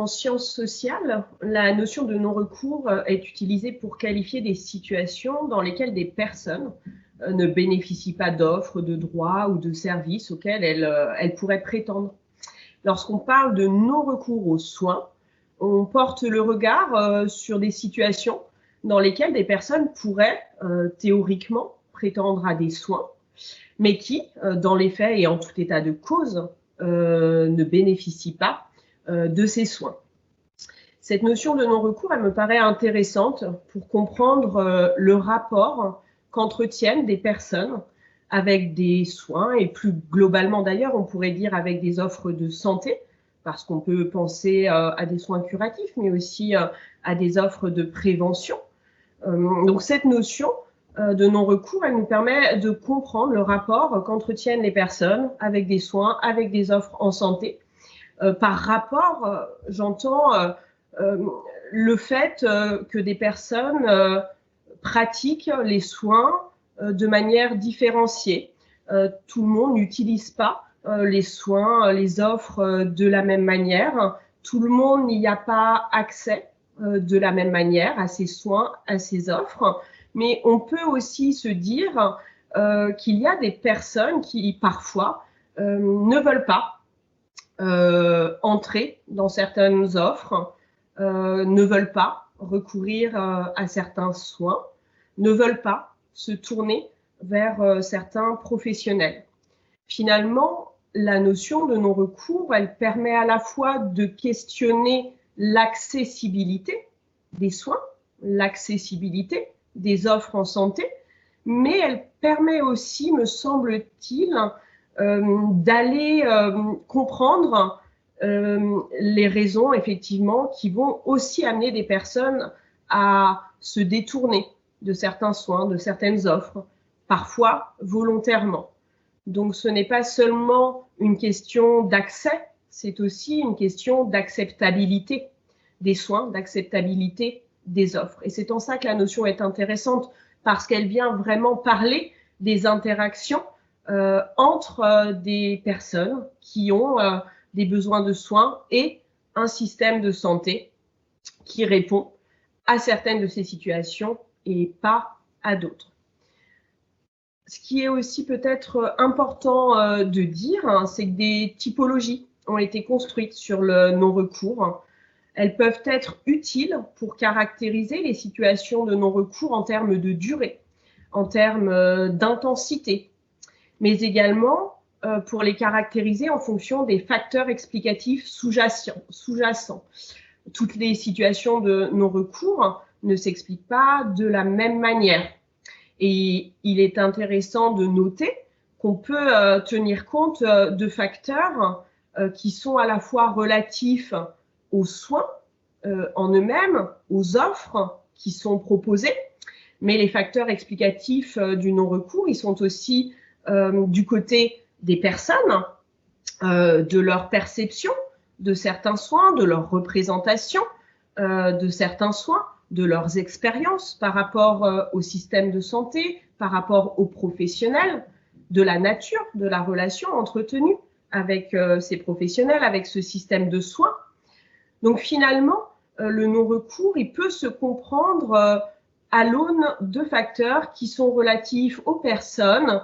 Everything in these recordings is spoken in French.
En sciences sociales, la notion de non-recours est utilisée pour qualifier des situations dans lesquelles des personnes ne bénéficient pas d'offres, de droits ou de services auxquels elles pourraient prétendre. Lorsqu'on parle de non-recours aux soins, on porte le regard sur des situations dans lesquelles des personnes pourraient théoriquement prétendre à des soins, mais qui, dans les faits et en tout état de cause, ne bénéficient pas de ces soins. Cette notion de non-recours, elle me paraît intéressante pour comprendre le rapport qu'entretiennent des personnes avec des soins et plus globalement d'ailleurs, on pourrait dire avec des offres de santé, parce qu'on peut penser à des soins curatifs, mais aussi à des offres de prévention. Donc cette notion de non-recours, elle nous permet de comprendre le rapport qu'entretiennent les personnes avec des soins, avec des offres en santé. Par rapport, j'entends le fait que des personnes pratiquent les soins de manière différenciée. Tout le monde n'utilise pas les soins, les offres de la même manière. Tout le monde n'y a pas accès de la même manière à ces soins, à ces offres. Mais on peut aussi se dire qu'il y a des personnes qui, parfois, ne veulent pas entrer dans certaines offres, ne veulent pas recourir à certains soins, ne veulent pas se tourner vers certains professionnels. Finalement, la notion de non-recours, elle permet à la fois de questionner l'accessibilité des soins, l'accessibilité des offres en santé, mais elle permet aussi, me semble-t-il, d'aller comprendre les raisons, effectivement, qui vont aussi amener des personnes à se détourner de certains soins, de certaines offres, parfois volontairement. Donc, ce n'est pas seulement une question d'accès, c'est aussi une question d'acceptabilité des soins, d'acceptabilité des offres. Et c'est en ça que la notion est intéressante, parce qu'elle vient vraiment parler des interactions entre des personnes qui ont des besoins de soins et un système de santé qui répond à certaines de ces situations et pas à d'autres. Ce qui est aussi peut-être important de dire, c'est que des typologies ont été construites sur le non-recours. Elles peuvent être utiles pour caractériser les situations de non-recours en termes de durée, en termes d'intensité, mais également pour les caractériser en fonction des facteurs explicatifs sous-jacents. Toutes les situations de non-recours ne s'expliquent pas de la même manière. Et il est intéressant de noter qu'on peut tenir compte de facteurs qui sont à la fois relatifs aux soins en eux-mêmes, aux offres qui sont proposées, mais les facteurs explicatifs du non-recours, ils sont aussi du côté des personnes, de leur perception de certains soins, de leur représentation de certains soins, de leurs expériences par rapport au système de santé, par rapport aux professionnels, de la nature, de la relation entretenue avec ces professionnels, avec ce système de soins. Donc finalement, le non-recours, il peut se comprendre à l'aune de facteurs qui sont relatifs aux personnes,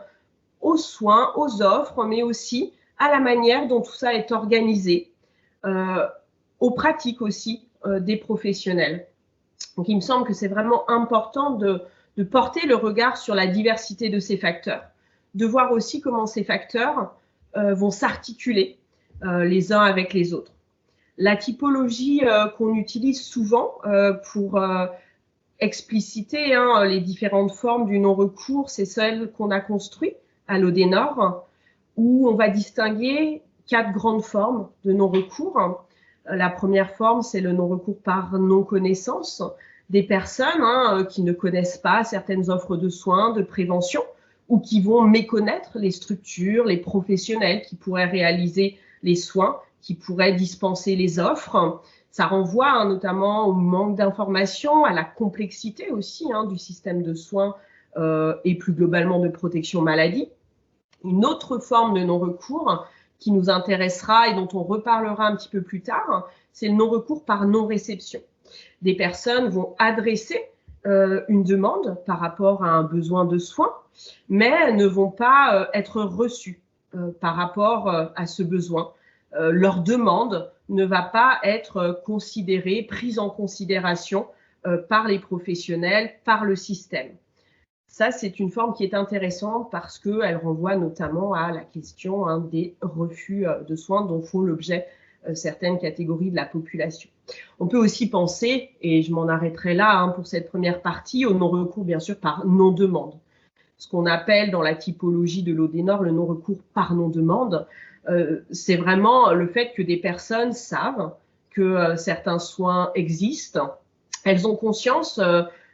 aux soins, aux offres, mais aussi à la manière dont tout ça est organisé, aux pratiques aussi des professionnels. Donc il me semble que c'est vraiment important de porter le regard sur la diversité de ces facteurs, de voir aussi comment ces facteurs vont s'articuler les uns avec les autres. La typologie qu'on utilise souvent pour expliciter les différentes formes du non-recours, c'est celle qu'on a construite à l'Odénor, où on va distinguer 4 grandes formes de non-recours. La première forme, c'est le non-recours par non-connaissance, des personnes qui ne connaissent pas certaines offres de soins, de prévention, ou qui vont méconnaître les structures, les professionnels qui pourraient réaliser les soins, qui pourraient dispenser les offres. Ça renvoie notamment au manque d'informations, à la complexité aussi du système de soins et plus globalement de protection maladie. Une autre forme de non-recours qui nous intéressera et dont on reparlera un petit peu plus tard, c'est le non-recours par non-réception. Des personnes vont adresser une demande par rapport à un besoin de soins, mais ne vont pas être reçues par rapport à ce besoin. Leur demande ne va pas être considérée, prise en considération par les professionnels, par le système. Ça, c'est une forme qui est intéressante parce qu'elle renvoie notamment à la question des refus de soins dont font l'objet certaines catégories de la population. On peut aussi penser, et je m'en arrêterai là pour cette première partie, au non-recours bien sûr par non-demande. Ce qu'on appelle dans la typologie de l'Odénor le non-recours par non-demande, c'est vraiment le fait que des personnes savent que certains soins existent, elles ont conscience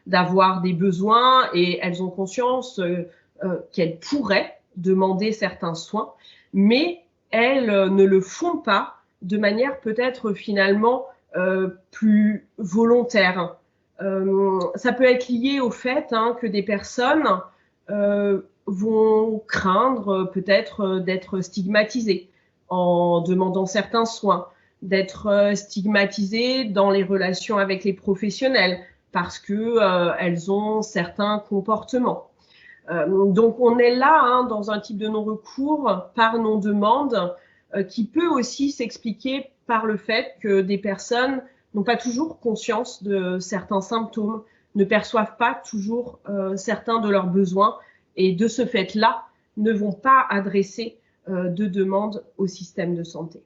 d'avoir des besoins et elles ont conscience qu'elles pourraient demander certains soins, mais elles ne le font pas de manière peut-être finalement plus volontaire. Ça peut être lié au fait que des personnes vont craindre peut-être d'être stigmatisées en demandant certains soins, d'être stigmatisées dans les relations avec les professionnels parce que elles ont certains comportements. Donc on est là dans un type de non-recours par non-demande qui peut aussi s'expliquer par le fait que des personnes n'ont pas toujours conscience de certains symptômes, ne perçoivent pas toujours certains de leurs besoins et de ce fait-là ne vont pas adresser de demande au système de santé.